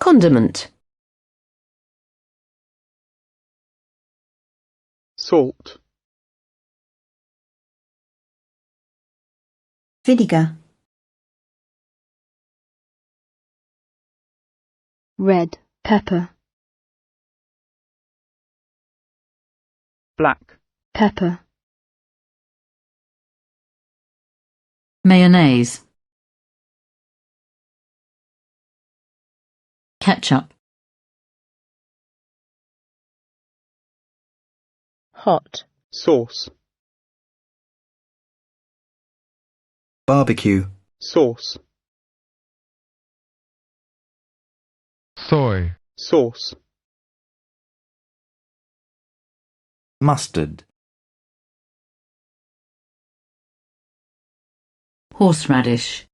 Condiment. Salt. Vinegar. Red pepper. Black. Pepper. Mayonnaise. Ketchup. Hot. Sauce. Barbecue. Sauce. Soy. Sauce. Mustard. Horseradish.